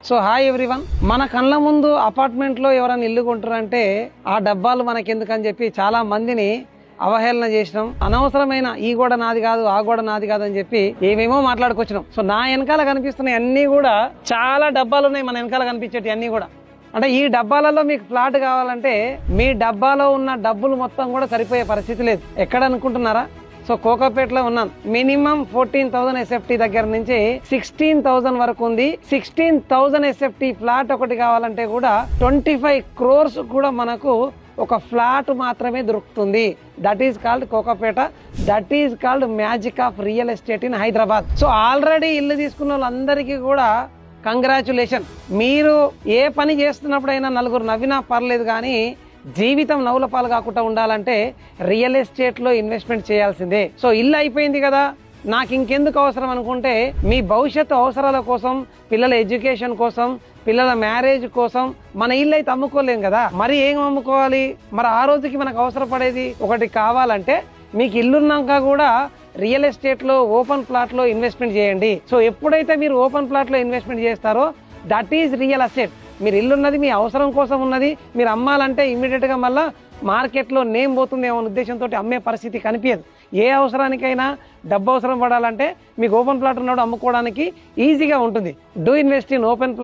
So hi everyone, మన కళ్ళ ముందు అపార్ట్మెంట్ లో ఎవరైనా ఇల్లు కొంటారంటే ఆ డబ్బాలు మనకెందుకని చెప్పి చాలా మందిని అవహేళన చేసినాం. అనవసరమైన ఈ గోడ నాది కాదు, ఆ గోడ నాది కాదు అని చెప్పి ఏమేమో మాట్లాడుకొచ్చినాం. సో నా వెనకాల కనిపిస్తున్నాయి అన్ని కూడా చాలా డబ్బాలు ఉన్నాయి. మన వెనకాల కనిపించేటి అన్ని కూడా అంటే ఈ డబ్బాలలో మీకు ఫ్లాట్ కావాలంటే మీ డబ్బాలో ఉన్న డబ్బులు మొత్తం కూడా సరిపోయే పరిస్థితి లేదు. ఎక్కడ అనుకుంటున్నారా? సో కోకాపేటలో ఉన్నాను. మినిమం 14,000 SFT దగ్గర నుంచి 16,000 వరకు ఉంది. 16,000 SFT ఫ్లాట్ ఒకటి కావాలంటే కూడా 25 crores కూడా మనకు ఒక ఫ్లాట్ మాత్రమే దొరుకుతుంది. That is called Kokapet. That is called magic of real estate in Hyderabad. So already ఇల్లు తీసుకున్న వాళ్ళందరికీ కూడా కంగ్రాచులేషన్. మీరు ఏ పని చేస్తున్నప్పుడైనా నలుగురు నవ్వినా పర్లేదు, కానీ జీవితం నవ్వుల పాలు కాకుండా ఉండాలంటే రియల్ ఎస్టేట్ లో ఇన్వెస్ట్మెంట్ చేయాల్సిందే. సో ఇల్లు అయిపోయింది కదా, నాకు ఇంకెందుకు అవసరం అనుకుంటే మీ భవిష్యత్తు అవసరాల కోసం, పిల్లల ఎడ్యుకేషన్ కోసం, పిల్లల మ్యారేజ్ కోసం మన ఇల్లు అయితే అమ్ముకోలేం కదా. మరి ఏం అమ్ముకోవాలి? మరి ఆ రోజుకి మనకు అవసరపడేది ఒకటి కావాలంటే మీకు ఇల్లున్నాక కూడా రియల్ ఎస్టేట్ లో ఓపెన్ ప్లాట్ లో ఇన్వెస్ట్మెంట్ చేయండి. సో ఎప్పుడైతే మీరు ఓపెన్ ప్లాట్ లో ఇన్వెస్ట్మెంట్ చేస్తారో దట్ ఈజ్ రియల్ అసెట్. మీరు ఇల్లున్నది మీ అవసరం కోసం ఉన్నది. మీరు అమ్మాలంటే ఇమ్మీడియట్ గా మళ్ళీ మార్కెట్లో నేమ్ పోతుందేమో ఉద్దేశంతో అమ్మే పరిస్థితి కనిపించదు. ఏ అవసరానికైనా డబ్బు అవసరం పడాలంటే మీకు ఓపెన్ ప్లాట్ ఉన్నప్పుడు అమ్ముకోవడానికి ఈజీగా ఉంటుంది. Do invest in open